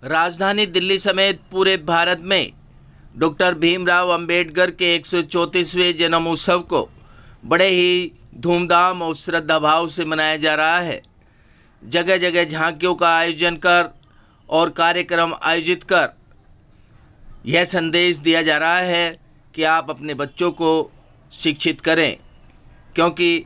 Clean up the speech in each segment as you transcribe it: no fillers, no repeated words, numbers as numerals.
राजधानी दिल्ली समेत पूरे भारत में डॉक्टर भीमराव अंबेडकर के 134वें जन्म उत्सव को बड़े ही धूमधाम और श्रद्धाभाव से मनाया जा रहा है। जगह जगह झांकियों का आयोजन कर और कार्यक्रम आयोजित कर यह संदेश दिया जा रहा है कि आप अपने बच्चों को शिक्षित करें, क्योंकि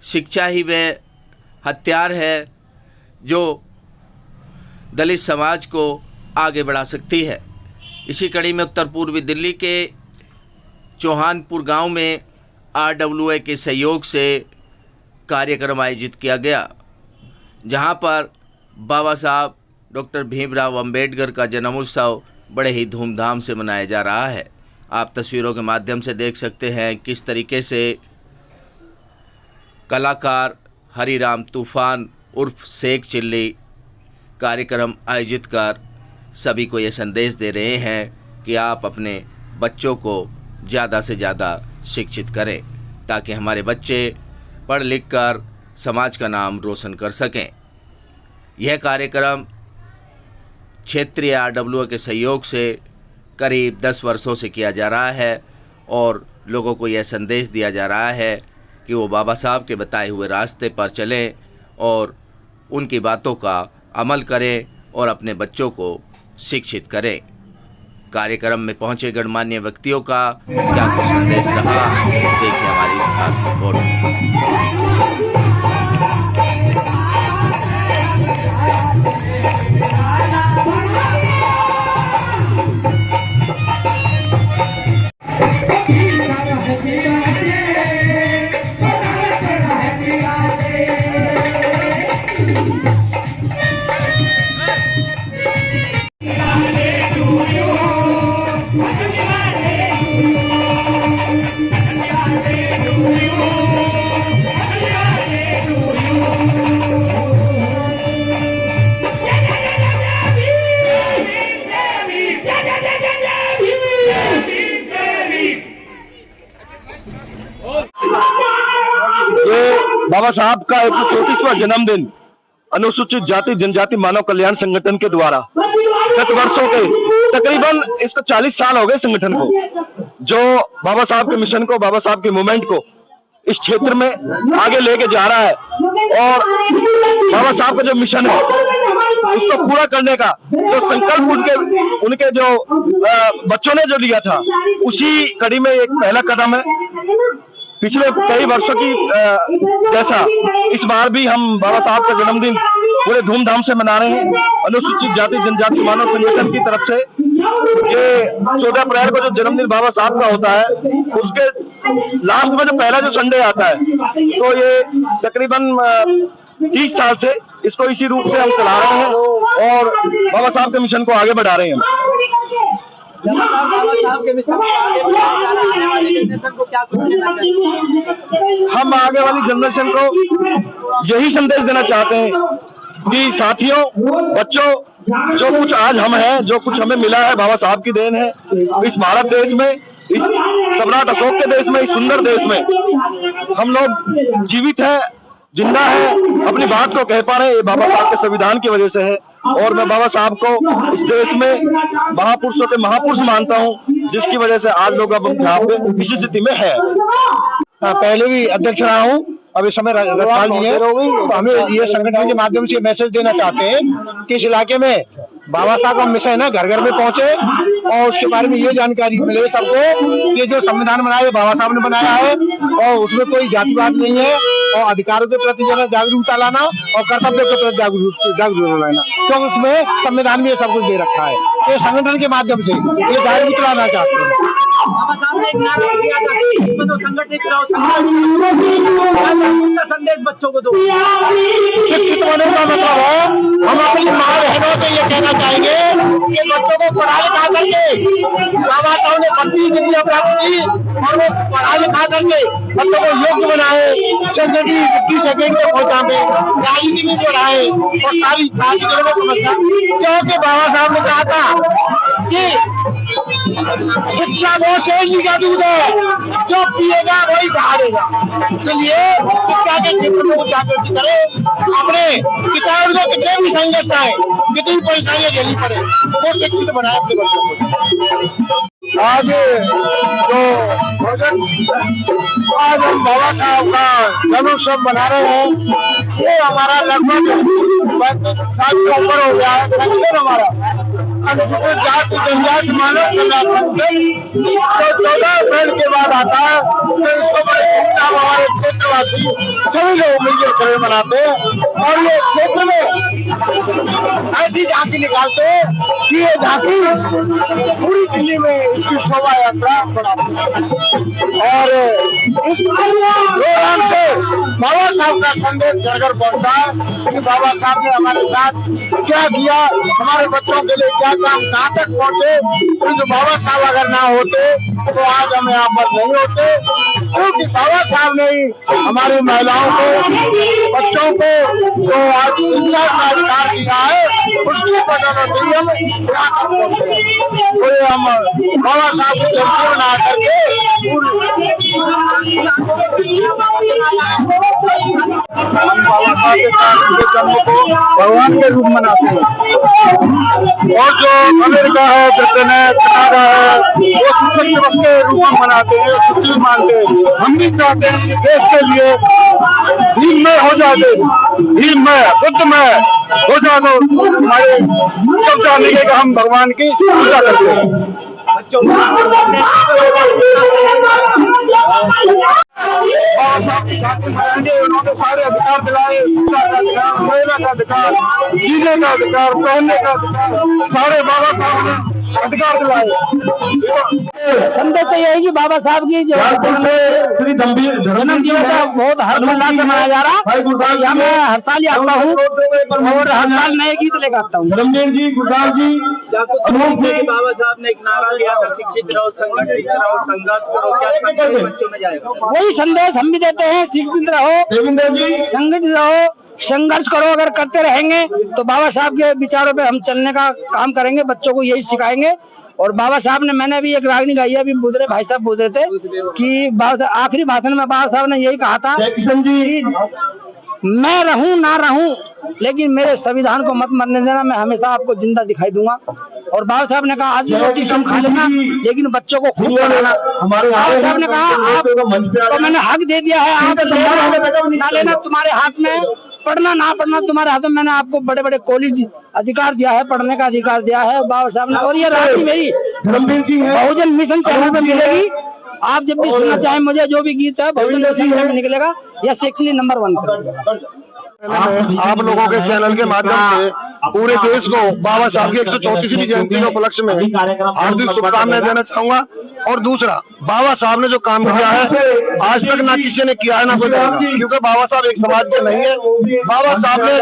शिक्षा ही वह हथियार है जो दलित समाज को आगे बढ़ा सकती है। इसी कड़ी में उत्तर पूर्वी दिल्ली के चौहानपुर गांव में RWA के सहयोग से कार्यक्रम आयोजित किया गया, जहां पर बाबा साहब डॉक्टर भीमराव अंबेडकर का जन्म उत्सव बड़े ही धूमधाम से मनाया जा रहा है। आप तस्वीरों के माध्यम से देख सकते हैं किस तरीके से कलाकार हरिराम तूफान उर्फ शेख चिल्ली कार्यक्रम आयोजित कर सभी को ये संदेश दे रहे हैं कि आप अपने बच्चों को ज़्यादा से ज़्यादा शिक्षित करें, ताकि हमारे बच्चे पढ़ लिख कर समाज का नाम रोशन कर सकें। यह कार्यक्रम क्षेत्रीय RWA के सहयोग से करीब 10 वर्षों से किया जा रहा है और लोगों को यह संदेश दिया जा रहा है कि वो बाबा साहब के बताए हुए रास्ते पर चलें और उनकी बातों का अमल करें और अपने बच्चों को शिक्षित करें। कार्यक्रम में पहुंचे गणमान्य व्यक्तियों का क्या कुछ संदेश रहा, देखिए हमारी इस खास रिपोर्ट में। बाबा साहब का 134वां जन्मदिन अनुसूचित जाति जनजाति मानव कल्याण संगठन के द्वारा गत वर्षों के तकरीबन इसको 40 साल हो गए संगठन को, जो बाबा साहब के मिशन को, बाबा साहब के मूवमेंट को इस क्षेत्र में आगे लेके जा रहा है। और बाबा साहब का जो मिशन है उसको पूरा करने का जो संकल्प उनके जो बच्चों ने जो लिया था, उसी कड़ी में एक पहला कदम है। पिछले कई वर्षों की जैसा इस बार भी हम बाबा साहब का जन्मदिन पूरे धूमधाम से मना रहे हैं। अनुसूचित जाति जनजाति मानव संगठन की तरफ से ये 14 अप्रैल को जो जन्मदिन बाबा साहब का होता है, उसके लास्ट में जो पहला जो संडे आता है, तो ये तकरीबन 30 साल से इसको इसी रूप से हम चला रहे हैं और बाबा साहब के मिशन को आगे बढ़ा रहे हैं। हम आगे वाली जनरेशन को यही संदेश देना चाहते हैं कि साथियों, बच्चों, जो कुछ आज हम हैं, जो कुछ हमें मिला है, बाबा साहब की देन है। इस भारत देश में, इस सम्राट अशोक के देश में, इस सुंदर देश में हम लोग जीवित हैं, जिंदा है, अपनी बात को कह पा रहे हैं, ये बाबा साहब के संविधान की वजह से है। और मैं बाबा साहब को इस देश में महापुरुषों के महापुरुष मानता हूँ, जिसकी वजह से आज लोग अब यहाँ पे इस स्थिति में है। पहले भी अध्यक्ष रहा हूँ, अब इस समय रखवाल जी है, तो हमें ये संगठन के माध्यम से मैसेज देना चाहते हैं कि इस इलाके में बाबा साहब का मिशन है ना, घर घर में पहुंचे और उसके बारे में ये जानकारी मिले सबको कि जो संविधान बनाया है बाबा साहब ने बनाया है और उसमें कोई जातिवाद नहीं है, और अधिकारों के प्रति जो है जागरूकता लाना और कर्तव्य के प्रति जागरूक लाना, तो उसमें संविधान में सब कुछ दे रखा है। ये संगठन के माध्यम से ये जागरूकता लाना चाहते हैं। बाबा साहब ने एक नारा दिया था, संगठित रहो, संदेश बच्चों को दो। शिक्षित होने का मतलब है हम अपनी माँ बहनों से ये कहना चाहेंगे कि बच्चों को पढ़ा लिखा करके, बाबा साहब ने 32 डिग्रियां प्राप्त की और वो पढ़ा लिखा करके बच्चों को योग्य बनाए, सेकंड के पहुंचा में राजनीति में बढ़ाए और सारी समस्या, क्योंकि बाबा साहब ने कहा था कि शिक्षा बहुत तेजी का दूध है, जो पिएगा वही दहाड़ेगा। इसलिए शिक्षा के क्षेत्र में जागृति करे, अपने किताब में कितने भी संघर्ष आए, कितनी परेशानियां झेलनी पड़े, वो शिक्षित बनाए अपने बच्चों को। आज जो आज हम बाबा साहब का जन्मोत्सव मना रहे हैं, ये हमारा लगभग 35 साल के ऊपर हो गया है। संगठन हमारा अनुसूचित जाति जनजाति मानव कल्याण संगठन जो 14 अप्रैल के बाद आता है, तो इसको बड़े धूमधाम हमारे क्षेत्रवासी सभी लोग मिलकर कर मनाते हैं। और ये क्षेत्र में ऐसी झांकी निकालते हैं कि ये झांकी पूरी दिल्ली में इसकी शोभा यात्रा बनाती है। और इस प्रोग्राम से बाबा साहब का संदेश घर घर पहुंचता है कि बाबा साहब ने हमारे साथ क्या किया, हमारे बच्चों के लिए क्या काम, कहाँ तक पहुंचे। क्योंकि बाबा साहब अगर ना होते तो आज हम यहाँ पर नहीं होते, क्योंकि बाबा साहब ने ही हमारी महिलाओं को, बच्चों को जो आज शिक्षा का अधिकार दिया है, उसकी बदौलत हम यहाँ तक पहुंचे। तो हम बाबा साहब की जयंती मना करके बाबा साहब के जन्म को भगवान के रूप मनाते हैं। और जो अमेरिका है, ब्रिटेन है, कनाडा है, वो शिक्षक दिवस के रूप में मनाते हैं, छुट्टी मानते हैं। हम भी चाहते हैं कि देश के लिए धीममय हो जाए, देश धीममय बुद्धमय हो जाए, तो हमारे सब जानेंगे कि हम भगवान की पूजा करते हैं। बाबा साहब की झांकी मनाएंगे, उन्होंने सारे अधिकार दिलाए, शिक्षा का अधिकार, महिला का अधिकार, जीने का अधिकार, पहनने का अधिकार, सारे बाबा साहब ने अधिकार दिलाए। संदेश तो यही कि बाबा साहब की जो श्री जन्म दिवस है बहुत हर्षोल्लास से मनाया जा रहा है। यहाँ मैं हर साल आता हूँ और हर साल नए गीत लेकर आता हूँ। धर्मवीर जी, गुरदास जी, बाबा साहब ने एक नारा दिया था, शिक्षित रहो, संगठित रहो, संघर्ष करो, क्या बच्चों में जाएगा? वही संदेश हम भी देते हैं, शिक्षित रहो, संगठित रहो, संघर्ष करो। अगर करते रहेंगे तो बाबा साहब के विचारों पे हम चलने का काम करेंगे, बच्चों को यही सिखाएंगे। और बाबा साहब ने, मैंने भी एक रागनी गाई है, अभी बुधरे भाई साहब बोल रहे थे कि आखिरी भाषण में बाबा साहब ने यही कहा था कि मैं रहूं ना रहूं, लेकिन मेरे संविधान को मत मरने देना, मैं हमेशा आपको जिंदा दिखाई दूंगा। और बाबा साहब ने कहा आज रोटी कम खा लेना, लेकिन बच्चों को खूब पढ़ाना। बाबा साहब ने कहा आपको मैंने हक दे दिया है, आप ना लेना, तुम्हारे हाथ में पढ़ना ना पढ़ना तुम्हारे हाथों में, मैंने आपको बड़े बड़े कॉलेज अधिकार दिया है, पढ़ने का अधिकार दिया है बाबा साहब ने। और ये राशि मेरी बहुजन मिशन चैनल पे मिलेगी, आप जब भी सुनना चाहें मुझे, जो भी गीत है बहुजन मिशन में निकलेगा, यह एक्चुअली नंबर 1 पर। आप लोगों के चैनल के माध्यम से पूरे देश को बाबा साहब की 134वीं जयंती के उपलक्ष्य में हार्दिक शुभकामनाएं देना चाहूंगा। और दूसरा, बाबा साहब ने जो काम किया है आज तक ना किसी ने किया है ना कोई करेगा, क्योंकि बाबा साहब एक समाज के नहीं है। बाबा साहब ने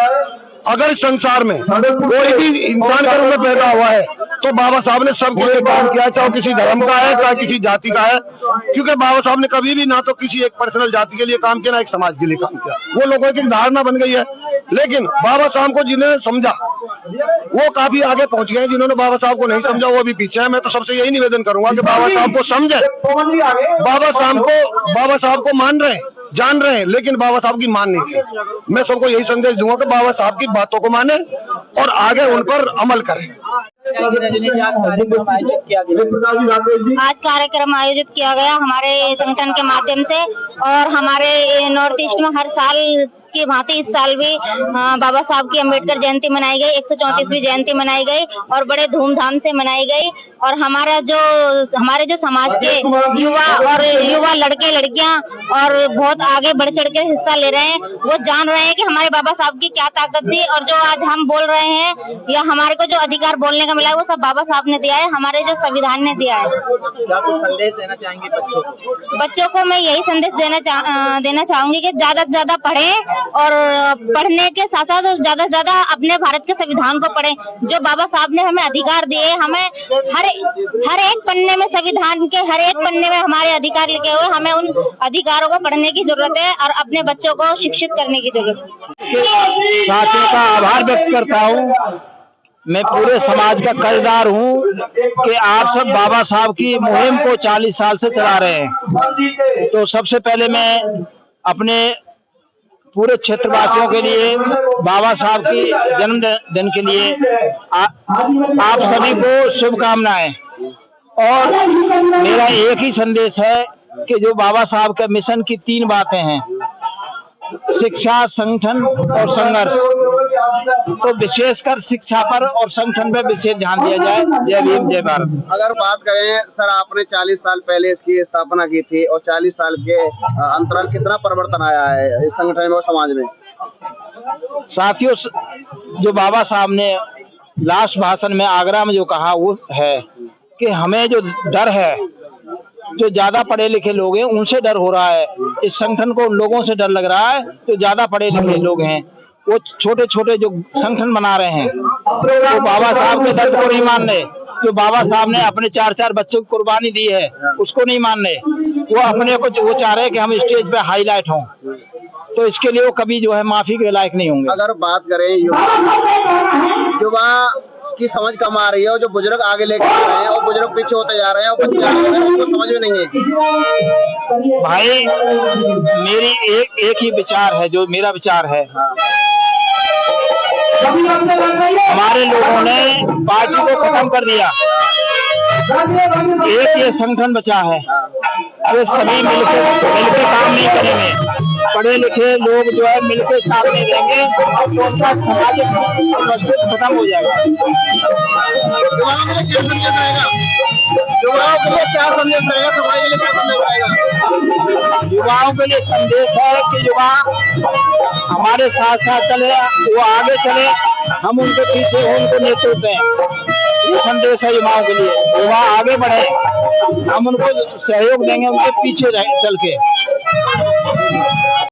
अगर इस संसार में कोई भी इंसान के रूप में पैदा हुआ है तो बाबा साहब ने सबके लिए काम किया, चाहे किसी धर्म का है, चाहे किसी जाति का है। क्योंकि बाबा साहब ने कभी भी ना तो किसी एक पर्सनल जाति के लिए काम किया, ना एक समाज के लिए काम किया। वो लोगों की धारणा बन गई है, लेकिन बाबा साहब को जिन्होंने समझा वो काफी आगे पहुंच गए, जिन्होंने बाबा साहब को नहीं समझा वो भी पीछे है। मैं तो सबसे यही निवेदन करूंगा कि बाबा साहब को समझे, बाबा साहब को मान रहे हैं, जान रहे हैं, लेकिन बाबा साहब की मान नहीं थी। मैं सबको यही संदेश दूंगा कि बाबा साहब की बातों को माने और आगे उन पर अमल करें। आज कार्यक्रम आयोजित किया गया हमारे संगठन के माध्यम से, और हमारे नॉर्थ ईस्ट में हर साल की भांति इस साल भी बाबा साहब की अम्बेडकर जयंती मनाई गई, 134वीं जयंती मनाई गई और बड़े धूमधाम से मनाई गई। और हमारे जो समाज के युवा लड़के लड़कियां और बहुत आगे बढ़ चढ़ के हिस्सा ले रहे हैं, वो जान रहे हैं कि हमारे बाबा साहब की क्या ताकत थी, और जो आज हम बोल रहे हैं या हमारे को जो अधिकार बोलने का मिला है वो सब बाबा साहब ने दिया है, हमारे जो संविधान ने दिया है। क्या कुछ संदेश देना चाहेंगे बच्चों को? मैं यही संदेश देना चाहूंगी कि ज्यादा से ज्यादा पढ़ें, और पढ़ने के साथ साथ ज्यादा से ज्यादा अपने भारत के संविधान को पढ़ें। जो बाबा साहब ने हमें अधिकार दिए, हमें हर एक पन्ने में, संविधान के हर एक पन्ने में हमारे अधिकार लिखे हुए, हमें उन अधिकारों को पढ़ने की जरूरत है और अपने बच्चों को शिक्षित करने की जरूरत है। साथियों का आभार व्यक्त करता हूँ। मैं पूरे समाज का कर्जदार हूँ कि आप सब बाबा साहब की मुहिम को 40 साल से चला रहे हैं। तो सबसे पहले मैं अपने पूरे क्षेत्रवासियों के लिए बाबा साहब की जन्मदिन के लिए आप सभी को शुभकामनाएं। और मेरा एक ही संदेश है कि जो बाबा साहब के मिशन की 3 बातें हैं, शिक्षा, संगठन और संघर्ष, तो विशेषकर शिक्षा पर और संगठन पर विशेष ध्यान दिया जाए। जय भीम, जय भारत। अगर बात करें सर, आपने 40 साल पहले इसकी स्थापना की थी और 40 साल के अंतराल कितना परिवर्तन आया है इस संगठन में और समाज में? साथियों, जो बाबा साहब ने लास्ट भाषण में आगरा में जो कहा वो है कि हमें जो डर है, जो ज्यादा पढ़े लिखे लोग हैं उनसे डर हो रहा है। इस संगठन को उन लोगों से डर लग रहा है जो ज्यादा पढ़े लिखे लोग हैं, वो छोटे छोटे जो संगठन बना रहे हैं, तो बाबा साहब के दर्द को नहीं मान रहे। जो बाबा साहब ने अपने 4 बच्चों की कुर्बानी दी है उसको नहीं मान रहे। वो अपने को वो चाह रहे हैं कि हम स्टेज पे हाईलाइट हों, तो इसके लिए वो कभी जो है माफी के लायक नहीं होंगे। अगर बात करें युवा की समझ कम आ रही है और जो बुजुर्ग आगे लेके आ रहे हैं और बुजुर्ग पीछे होते जा रहे हैं और बच्चे आगे जा रहे हैं, उनको समझ में नहीं है। भाई, मेरी एक ही विचार है, जो मेरा विचार है, हमारे लोगों ने पार्टी को खत्म कर दिया, एक ये संगठन बचा है। अरे सभी मिलकर काम नहीं करेंगे, पढ़े लिखे लोग जो है मिलकर साथ में देंगे तो उनका सामाजिक मजबूत खत्म हो जाएगा। युवाओं के लिए क्या संदेश रहेगा? युवाओं के लिए क्या संदेश रहेगा? समाज के लिए क्या संदेश रहेगा? युवाओं के लिए संदेश है कि युवा हमारे साथ साथ चले, वो आगे चले, हम उनके पीछे हो, उनको नेतृत्व दें। ये संदेश है युवाओं के लिए। युवा आगे बढ़े, हम उनको सहयोग देंगे, उनके पीछे चल के।